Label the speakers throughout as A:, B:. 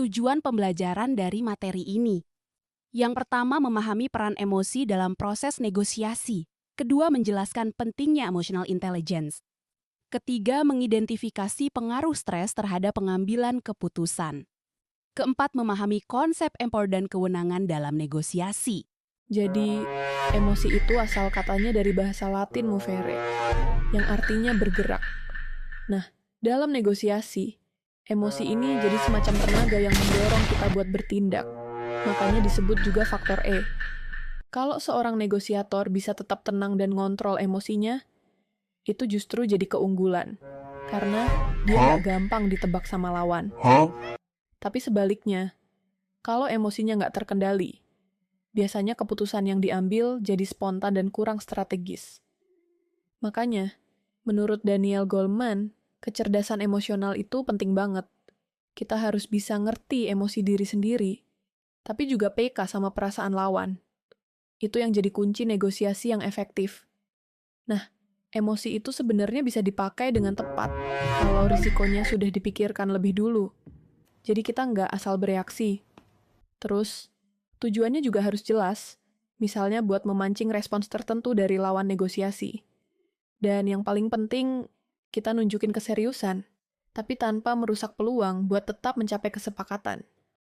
A: tujuan pembelajaran dari materi ini. Yang pertama, memahami peran emosi dalam proses negosiasi. Kedua, menjelaskan pentingnya emotional intelligence. Ketiga, mengidentifikasi pengaruh stres terhadap pengambilan keputusan. Keempat, memahami konsep empower dan kewenangan dalam negosiasi.
B: Jadi, emosi itu asal katanya dari bahasa Latin movere, yang artinya bergerak. Nah, dalam negosiasi, emosi ini jadi semacam tenaga yang mendorong kita buat bertindak. Makanya disebut juga faktor E. Kalau seorang negosiator bisa tetap tenang dan ngontrol emosinya, itu justru jadi keunggulan. Karena dia nggak gampang ditebak sama lawan. Tapi sebaliknya, kalau emosinya nggak terkendali, biasanya keputusan yang diambil jadi spontan dan kurang strategis. Makanya, menurut Daniel Goleman, kecerdasan emosional itu penting banget. Kita harus bisa ngerti emosi diri sendiri, tapi juga peka sama perasaan lawan. Itu yang jadi kunci negosiasi yang efektif. Nah, emosi itu sebenarnya bisa dipakai dengan tepat kalau risikonya sudah dipikirkan lebih dulu. Jadi kita nggak asal bereaksi. Terus, tujuannya juga harus jelas, misalnya buat memancing respons tertentu dari lawan negosiasi. Dan yang paling penting, kita nunjukin keseriusan, tapi tanpa merusak peluang buat tetap mencapai kesepakatan.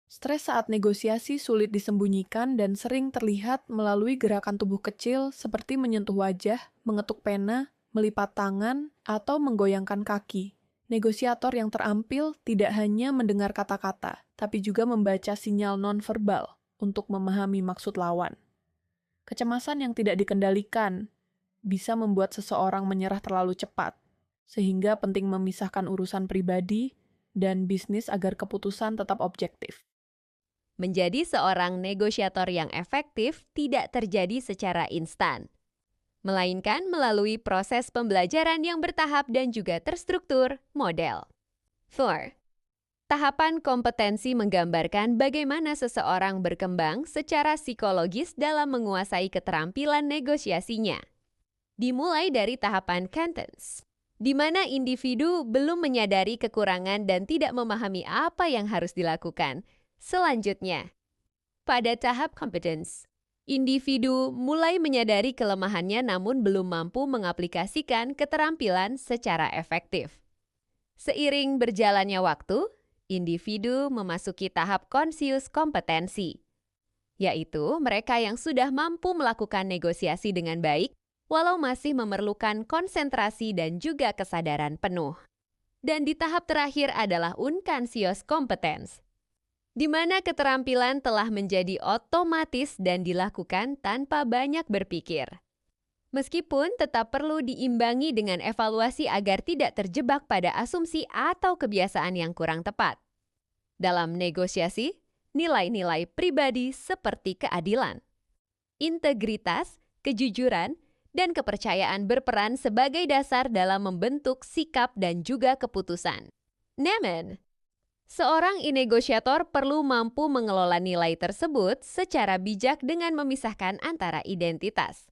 B: Stres saat negosiasi sulit disembunyikan dan sering terlihat melalui gerakan tubuh kecil seperti menyentuh wajah, mengetuk pena, melipat tangan, atau menggoyangkan kaki. Negosiator yang terampil tidak hanya mendengar kata-kata, tapi juga membaca sinyal nonverbal untuk memahami maksud lawan. Kecemasan yang tidak dikendalikan bisa membuat seseorang menyerah terlalu cepat, sehingga penting memisahkan urusan pribadi dan bisnis agar keputusan tetap objektif.
C: Menjadi seorang negosiator yang efektif tidak terjadi secara instan, melainkan melalui proses pembelajaran yang bertahap dan juga terstruktur, model. 4. Tahapan kompetensi menggambarkan bagaimana seseorang berkembang secara psikologis dalam menguasai keterampilan negosiasinya. Dimulai dari tahapan Cantons, di mana individu belum menyadari kekurangan dan tidak memahami apa yang harus dilakukan. Selanjutnya, pada tahap competence, individu mulai menyadari kelemahannya namun belum mampu mengaplikasikan keterampilan secara efektif. Seiring berjalannya waktu, individu memasuki tahap conscious kompetensi, yaitu mereka yang sudah mampu melakukan negosiasi dengan baik, walau masih memerlukan konsentrasi dan juga kesadaran penuh. Dan di tahap terakhir adalah unconscious competence, di mana keterampilan telah menjadi otomatis dan dilakukan tanpa banyak berpikir. Meskipun tetap perlu diimbangi dengan evaluasi agar tidak terjebak pada asumsi atau kebiasaan yang kurang tepat. Dalam negosiasi, nilai-nilai pribadi seperti keadilan, integritas, kejujuran, dan kepercayaan berperan sebagai dasar dalam membentuk sikap dan juga keputusan. Namun, seorang negosiator perlu mampu mengelola nilai tersebut secara bijak dengan memisahkan antara identitas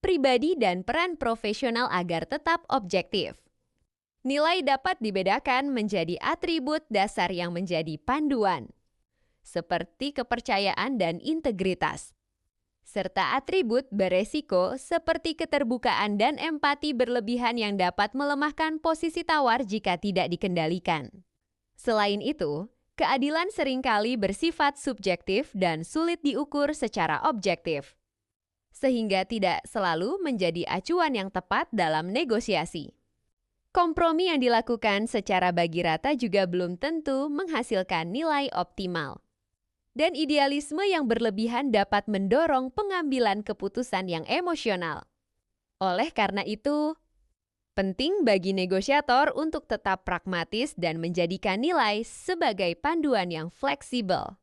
C: pribadi dan peran profesional agar tetap objektif. Nilai dapat dibedakan menjadi atribut dasar yang menjadi panduan, seperti kepercayaan dan integritas, serta atribut beresiko seperti keterbukaan dan empati berlebihan yang dapat melemahkan posisi tawar jika tidak dikendalikan. Selain itu, keadilan seringkali bersifat subjektif dan sulit diukur secara objektif, sehingga tidak selalu menjadi acuan yang tepat dalam negosiasi. Kompromi yang dilakukan secara bagi rata juga belum tentu menghasilkan nilai optimal. Dan idealisme yang berlebihan dapat mendorong pengambilan keputusan yang emosional. Oleh karena itu, penting bagi negosiator untuk tetap pragmatis dan menjadikan nilai sebagai panduan yang fleksibel,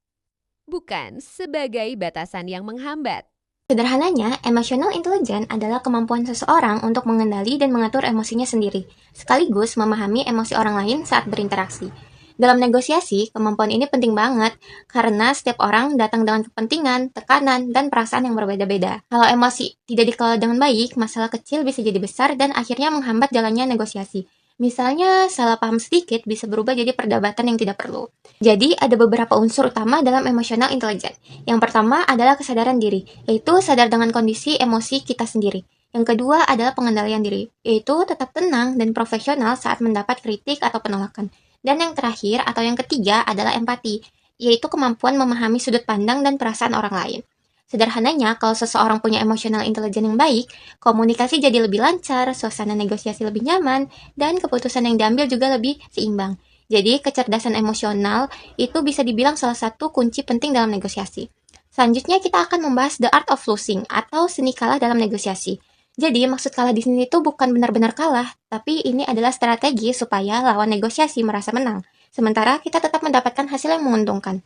C: bukan sebagai batasan yang menghambat.
D: Sederhananya, emotional intelligence adalah kemampuan seseorang untuk mengendali dan mengatur emosinya sendiri, sekaligus memahami emosi orang lain saat berinteraksi. Dalam negosiasi, kemampuan ini penting banget, karena setiap orang datang dengan kepentingan, tekanan, dan perasaan yang berbeda-beda. Kalau emosi tidak dikelola dengan baik, masalah kecil bisa jadi besar dan akhirnya menghambat jalannya negosiasi. Misalnya, salah paham sedikit bisa berubah jadi perdebatan yang tidak perlu. Jadi, ada beberapa unsur utama dalam emotional intelligence. Yang pertama adalah kesadaran diri, yaitu sadar dengan kondisi emosi kita sendiri. Yang kedua adalah pengendalian diri, yaitu tetap tenang dan profesional saat mendapat kritik atau penolakan. Dan yang terakhir atau yang ketiga adalah empati, yaitu kemampuan memahami sudut pandang dan perasaan orang lain. Sederhananya, kalau seseorang punya emotional intelligence yang baik, komunikasi jadi lebih lancar, suasana negosiasi lebih nyaman, dan keputusan yang diambil juga lebih seimbang. Jadi, kecerdasan emosional itu bisa dibilang salah satu kunci penting dalam negosiasi. Selanjutnya, kita akan membahas the art of losing atau seni kalah dalam negosiasi. Jadi, maksud kalah di sini itu bukan benar-benar kalah, tapi ini adalah strategi supaya lawan negosiasi merasa menang. Sementara kita tetap mendapatkan hasil yang menguntungkan.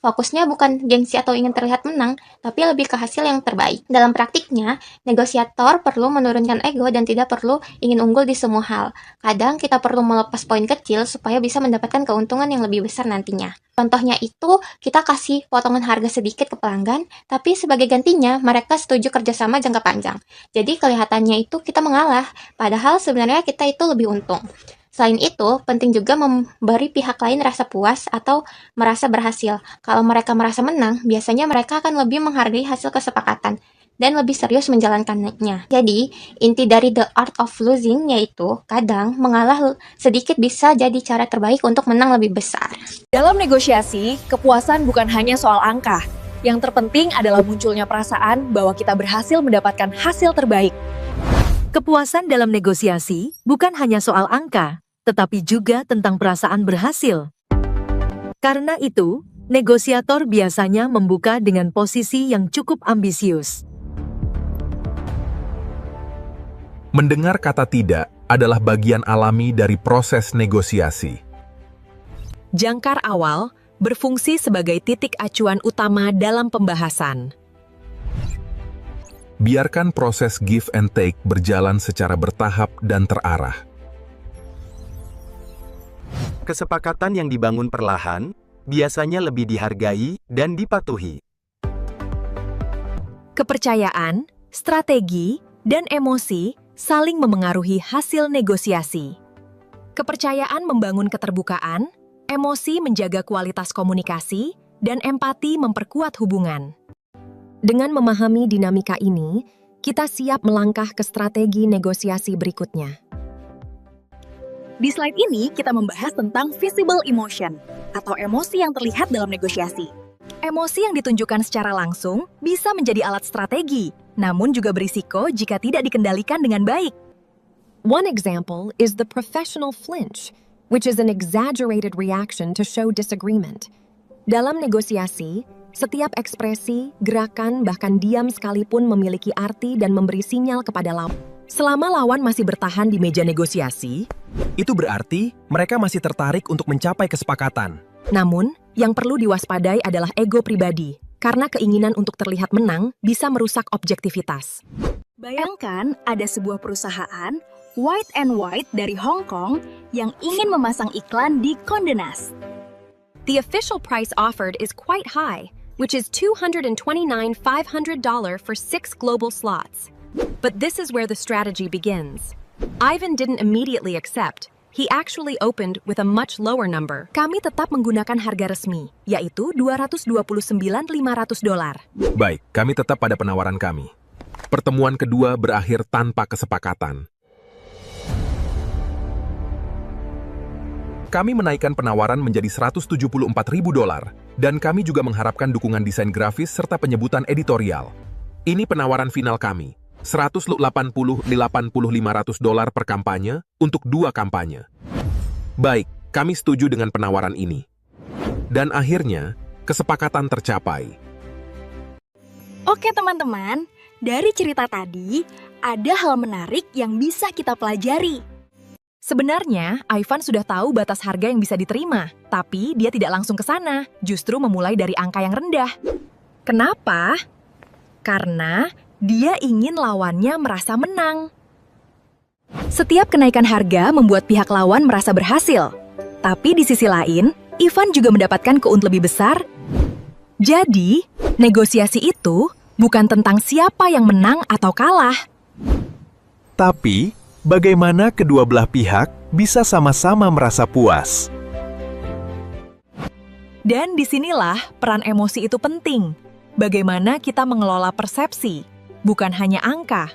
D: Fokusnya bukan gengsi atau ingin terlihat menang, tapi lebih ke hasil yang terbaik. Dalam praktiknya, negosiator perlu menurunkan ego dan tidak perlu ingin unggul di semua hal. Kadang kita perlu melepas poin kecil supaya bisa mendapatkan keuntungan yang lebih besar nantinya. Contohnya itu, kita kasih potongan harga sedikit ke pelanggan, tapi sebagai gantinya mereka setuju kerjasama jangka panjang. Jadi kelihatannya itu kita mengalah, padahal sebenarnya kita itu lebih untung. Selain itu, penting juga memberi pihak lain rasa puas atau merasa berhasil. Kalau mereka merasa menang, biasanya mereka akan lebih menghargai hasil kesepakatan dan lebih serius menjalankannya. Jadi, inti dari the art of losing yaitu kadang mengalah sedikit bisa jadi cara terbaik untuk menang lebih besar.
E: Dalam negosiasi, kepuasan bukan hanya soal angka. Yang terpenting adalah munculnya perasaan bahwa kita berhasil mendapatkan hasil terbaik.
F: Kepuasan dalam negosiasi bukan hanya soal angka, tetapi juga tentang perasaan berhasil. Karena itu, negosiator biasanya membuka dengan posisi yang cukup ambisius.
G: Mendengar kata tidak adalah bagian alami dari proses negosiasi.
E: Jangkar awal berfungsi sebagai titik acuan utama dalam pembahasan.
G: Biarkan proses give and take berjalan secara bertahap dan terarah.
H: Kesepakatan yang dibangun perlahan biasanya lebih dihargai dan dipatuhi.
E: Kepercayaan, strategi, dan emosi saling memengaruhi hasil negosiasi. Kepercayaan membangun keterbukaan, emosi menjaga kualitas komunikasi, dan empati memperkuat hubungan. Dengan memahami dinamika ini, kita siap melangkah ke strategi negosiasi berikutnya.
I: Di slide ini, kita membahas tentang visible emotion, atau emosi yang terlihat dalam negosiasi.
E: Emosi yang ditunjukkan secara langsung bisa menjadi alat strategi, namun juga berisiko jika tidak dikendalikan dengan baik.
J: One example is the professional flinch, which is an exaggerated reaction to show disagreement.
E: Dalam negosiasi, setiap ekspresi, gerakan, bahkan diam sekalipun memiliki arti dan memberi sinyal kepada lawan. Selama lawan masih bertahan di meja negosiasi,
K: itu berarti mereka masih tertarik untuk mencapai kesepakatan.
E: Namun, yang perlu diwaspadai adalah ego pribadi, karena keinginan untuk terlihat menang bisa merusak objektivitas.
I: Bayangkan ada sebuah perusahaan, White and White dari Hong Kong, yang ingin memasang iklan di Condé Nast.
J: The official price offered is quite high, which is $229,500 for 6 global slots. But this is where the strategy begins. Ivan didn't immediately accept. He actually opened with a much lower number.
E: Kami tetap menggunakan harga resmi, yaitu $229,500.
G: Baik, kami tetap pada penawaran kami. Pertemuan kedua berakhir tanpa kesepakatan. Kami menaikkan penawaran menjadi $174.000 dan kami juga mengharapkan dukungan desain grafis serta penyebutan editorial. Ini penawaran final kami. $180,500 per kampanye untuk 2 kampanye. Baik, kami setuju dengan penawaran ini. Dan akhirnya, kesepakatan tercapai.
I: Oke teman-teman, dari cerita tadi, ada hal menarik yang bisa kita pelajari.
E: Sebenarnya, Ivan sudah tahu batas harga yang bisa diterima, tapi dia tidak langsung ke sana, justru memulai dari angka yang rendah. Kenapa? Karena dia ingin lawannya merasa menang. Setiap kenaikan harga membuat pihak lawan merasa berhasil. Tapi di sisi lain, Ivan juga mendapatkan keuntungan lebih besar. Jadi, negosiasi itu bukan tentang siapa yang menang atau kalah.
K: Tapi,
H: bagaimana kedua belah pihak bisa sama-sama merasa puas.
E: Dan disinilah peran emosi itu penting. Bagaimana kita mengelola persepsi, bukan hanya angka.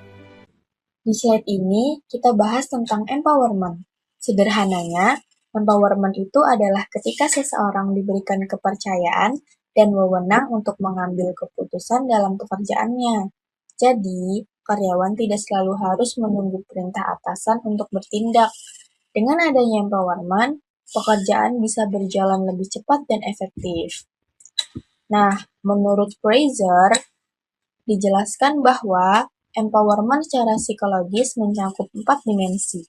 L: Di slide ini, kita bahas tentang empowerment. Sederhananya, empowerment itu adalah ketika seseorang diberikan kepercayaan dan wewenang untuk mengambil keputusan dalam pekerjaannya. Jadi, karyawan tidak selalu harus menunggu perintah atasan untuk bertindak. Dengan adanya empowerment, pekerjaan bisa berjalan lebih cepat dan efektif. Nah, menurut Fraser, dijelaskan bahwa empowerment secara psikologis mencakup 4 dimensi.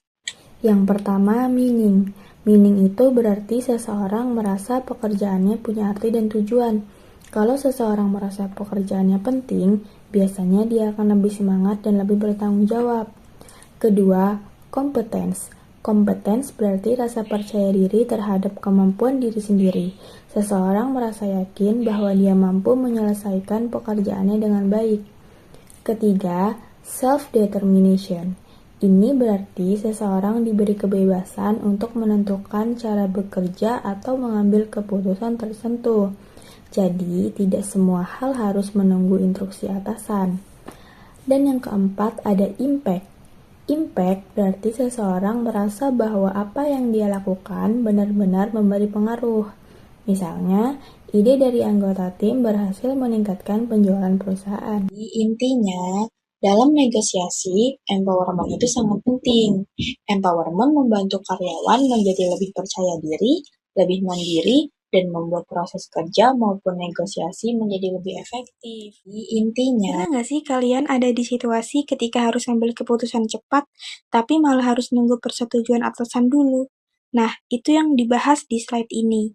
L: Yang pertama, meaning. Meaning itu berarti seseorang merasa pekerjaannya punya arti dan tujuan. Kalau seseorang merasa pekerjaannya penting, biasanya dia akan lebih semangat dan lebih bertanggung jawab. Kedua, competence. Competence berarti rasa percaya diri terhadap kemampuan diri sendiri. Seseorang merasa yakin bahwa dia mampu menyelesaikan pekerjaannya dengan baik. Ketiga, self-determination. Ini berarti seseorang diberi kebebasan untuk menentukan cara bekerja atau mengambil keputusan tertentu. Jadi, tidak semua hal harus menunggu instruksi atasan. Dan yang keempat ada impact. Impact berarti seseorang merasa bahwa apa yang dia lakukan benar-benar memberi pengaruh. Misalnya, ide dari anggota tim berhasil meningkatkan penjualan perusahaan. Intinya, dalam negosiasi, empowerment itu sangat penting. Empowerment membantu karyawan menjadi lebih percaya diri, lebih mandiri, dan membuat proses kerja maupun negosiasi menjadi lebih efektif. Intinya, pernah nggak sih kalian ada di situasi ketika harus ambil keputusan cepat, tapi malah harus nunggu persetujuan atasan dulu? Nah, itu yang dibahas di slide ini.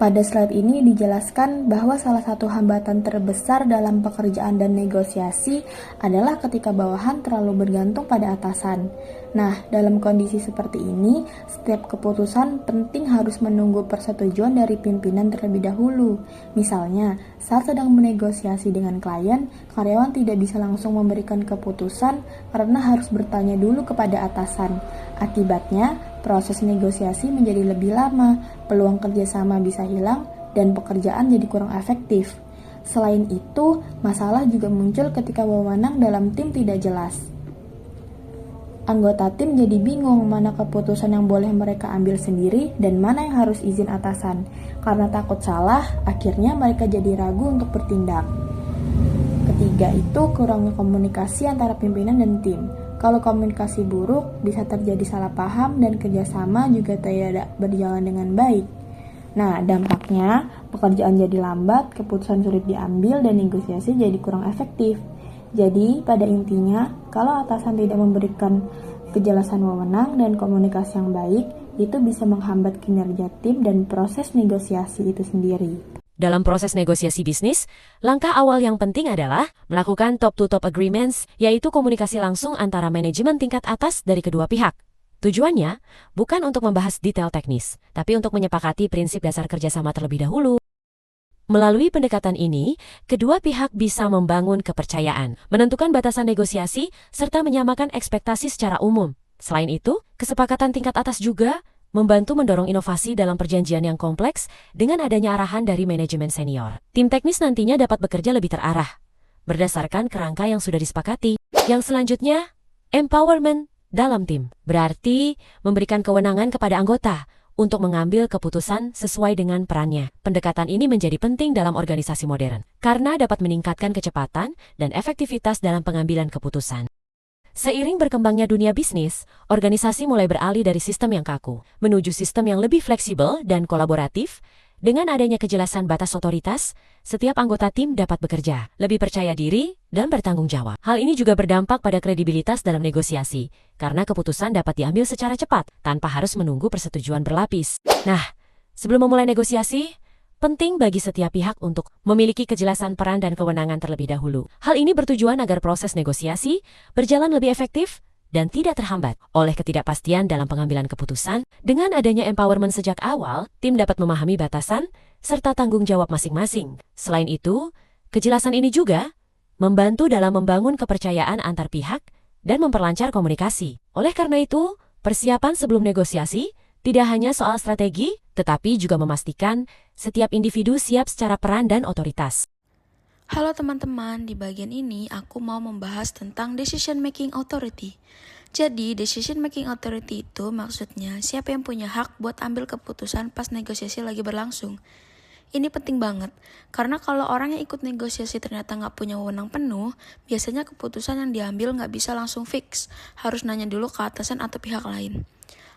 L: Pada slide ini dijelaskan bahwa salah satu hambatan terbesar dalam pekerjaan dan negosiasi adalah ketika bawahan terlalu bergantung pada atasan. Nah, dalam kondisi seperti ini, setiap keputusan penting harus menunggu persetujuan dari pimpinan terlebih dahulu. Misalnya, saat sedang menegosiasi dengan klien, karyawan tidak bisa langsung memberikan keputusan karena harus bertanya dulu kepada atasan. Akibatnya, proses negosiasi menjadi lebih lama, peluang kerjasama bisa hilang, dan pekerjaan jadi kurang efektif. Selain itu, masalah juga muncul ketika wewenang dalam tim tidak jelas. Anggota tim jadi bingung mana keputusan yang boleh mereka ambil sendiri dan mana yang harus izin atasan. Karena takut salah, akhirnya mereka jadi ragu untuk bertindak. Ketiga itu kurangnya komunikasi antara pimpinan dan tim. Kalau komunikasi buruk, bisa terjadi salah paham dan kerjasama juga tidak berjalan dengan baik. Nah, dampaknya pekerjaan jadi lambat, keputusan sulit diambil, dan negosiasi jadi kurang efektif. Jadi, pada intinya, kalau atasan tidak memberikan kejelasan wewenang dan komunikasi yang baik, itu bisa menghambat kinerja tim dan proses negosiasi itu sendiri.
M: Dalam proses negosiasi bisnis, langkah awal yang penting adalah melakukan top-to-top agreements, yaitu komunikasi langsung antara manajemen tingkat atas dari kedua pihak. Tujuannya bukan untuk membahas detail teknis, tapi untuk menyepakati prinsip dasar kerjasama terlebih dahulu. Melalui pendekatan ini, kedua pihak bisa membangun kepercayaan, menentukan batasan negosiasi, serta menyamakan ekspektasi secara umum. Selain itu, kesepakatan tingkat atas juga membantu mendorong inovasi dalam perjanjian yang kompleks dengan adanya arahan dari manajemen senior. Tim teknis nantinya dapat bekerja lebih terarah, berdasarkan kerangka yang sudah disepakati. Yang selanjutnya, empowerment dalam tim. Berarti memberikan kewenangan kepada anggota untuk mengambil keputusan sesuai dengan perannya. Pendekatan ini menjadi penting dalam organisasi modern, karena dapat meningkatkan kecepatan dan efektivitas dalam pengambilan keputusan. Seiring berkembangnya dunia bisnis, organisasi mulai beralih dari sistem yang kaku menuju sistem yang lebih fleksibel dan kolaboratif. Dengan adanya kejelasan batas otoritas, setiap anggota tim dapat bekerja lebih percaya diri dan bertanggung jawab. Hal ini juga berdampak pada kredibilitas dalam negosiasi, karena keputusan dapat diambil secara cepat tanpa harus menunggu persetujuan berlapis. Nah, sebelum memulai negosiasi, penting bagi setiap pihak untuk memiliki kejelasan peran dan kewenangan terlebih dahulu. Hal ini bertujuan agar proses negosiasi berjalan lebih efektif dan tidak terhambat oleh ketidakpastian dalam pengambilan keputusan. Dengan adanya empowerment sejak awal, tim dapat memahami batasan serta tanggung jawab masing-masing. Selain itu, kejelasan ini juga membantu dalam membangun kepercayaan antar pihak dan memperlancar komunikasi. Oleh karena itu, persiapan sebelum negosiasi tidak hanya soal strategi, tetapi juga memastikan setiap individu siap secara peran dan otoritas.
N: Halo teman-teman, di bagian ini aku mau membahas tentang Decision Making Authority. Jadi, Decision Making Authority itu maksudnya siapa yang punya hak buat ambil keputusan pas negosiasi lagi berlangsung. Ini penting banget, karena kalau orang yang ikut negosiasi ternyata nggak punya wewenang penuh, biasanya keputusan yang diambil nggak bisa langsung fix, harus nanya dulu ke atasan atau pihak lain.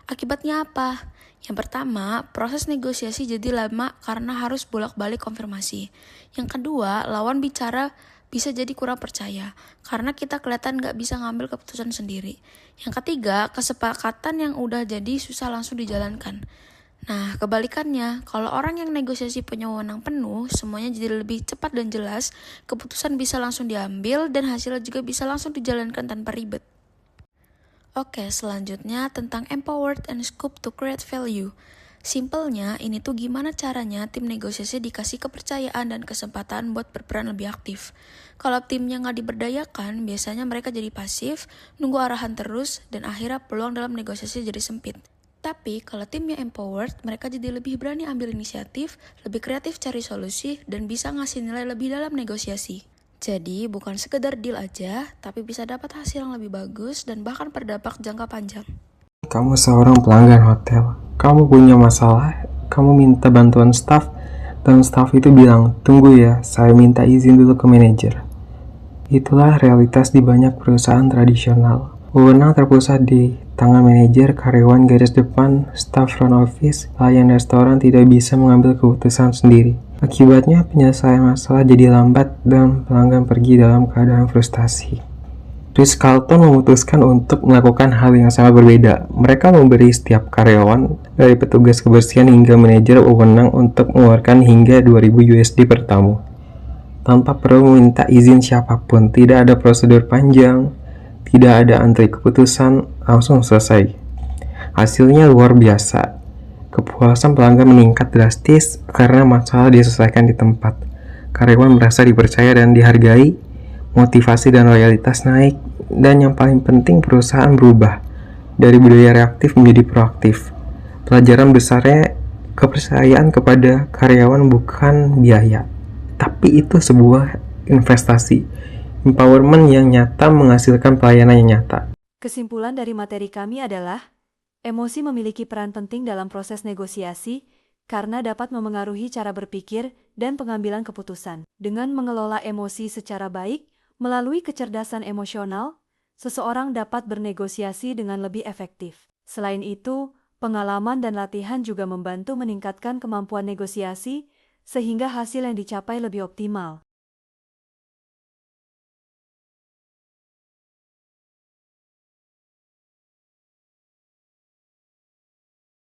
N: Akibatnya apa? Yang pertama, proses negosiasi jadi lama karena harus bolak-balik konfirmasi. Yang kedua, lawan bicara bisa jadi kurang percaya, karena kita kelihatan nggak bisa ngambil keputusan sendiri. Yang ketiga, kesepakatan yang udah jadi susah langsung dijalankan. Nah, kebalikannya, kalau orang yang negosiasi punya wewenang penuh, semuanya jadi lebih cepat dan jelas, keputusan bisa langsung diambil, dan hasilnya juga bisa langsung dijalankan tanpa ribet. Oke, selanjutnya tentang empowered and scope to create value. Simpelnya, ini tuh gimana caranya tim negosiasi dikasih kepercayaan dan kesempatan buat berperan lebih aktif. Kalau timnya nggak diberdayakan, biasanya mereka jadi pasif, nunggu arahan terus, dan akhirnya peluang dalam negosiasi jadi sempit. Tapi, kalau timnya empowered, mereka jadi lebih berani ambil inisiatif, lebih kreatif cari solusi, dan bisa ngasih nilai lebih dalam negosiasi. Jadi, bukan sekedar deal aja, tapi bisa dapat hasil yang lebih bagus dan bahkan berdampak jangka panjang.
O: Kamu seorang pelanggan hotel, kamu punya masalah, kamu minta bantuan staff, dan staff itu bilang, tunggu ya, saya minta izin dulu ke manajer. Itulah realitas di banyak perusahaan tradisional. Wewenang terpusat di tangan manajer, karyawan garis depan, staff front office, pelayan restoran tidak bisa mengambil keputusan sendiri. Akibatnya penyelesaian masalah jadi lambat dan pelanggan pergi dalam keadaan frustasi. Ritz-Carlton memutuskan untuk melakukan hal yang sangat berbeda. Mereka memberi setiap karyawan, dari petugas kebersihan hingga manajer, wewenang untuk mengeluarkan hingga 2.000 USD per tamu. Tanpa perlu meminta izin siapapun, tidak ada prosedur panjang, tidak ada antri keputusan, langsung selesai. Hasilnya luar biasa. Kepuasan pelanggan meningkat drastis karena masalah diselesaikan di tempat. Karyawan merasa dipercaya dan dihargai, motivasi dan loyalitas naik, dan yang paling penting perusahaan berubah dari budaya reaktif menjadi proaktif. Pelajaran besarnya, kepercayaan kepada karyawan bukan biaya, tapi itu sebuah investasi. Empowerment yang nyata menghasilkan pelayanan yang nyata.
P: Kesimpulan dari materi kami adalah emosi memiliki peran penting dalam proses negosiasi karena dapat memengaruhi cara berpikir dan pengambilan keputusan. Dengan mengelola emosi secara baik, melalui kecerdasan emosional, seseorang dapat bernegosiasi dengan lebih efektif. Selain itu, pengalaman dan latihan juga membantu meningkatkan kemampuan negosiasi sehingga hasil yang dicapai lebih optimal.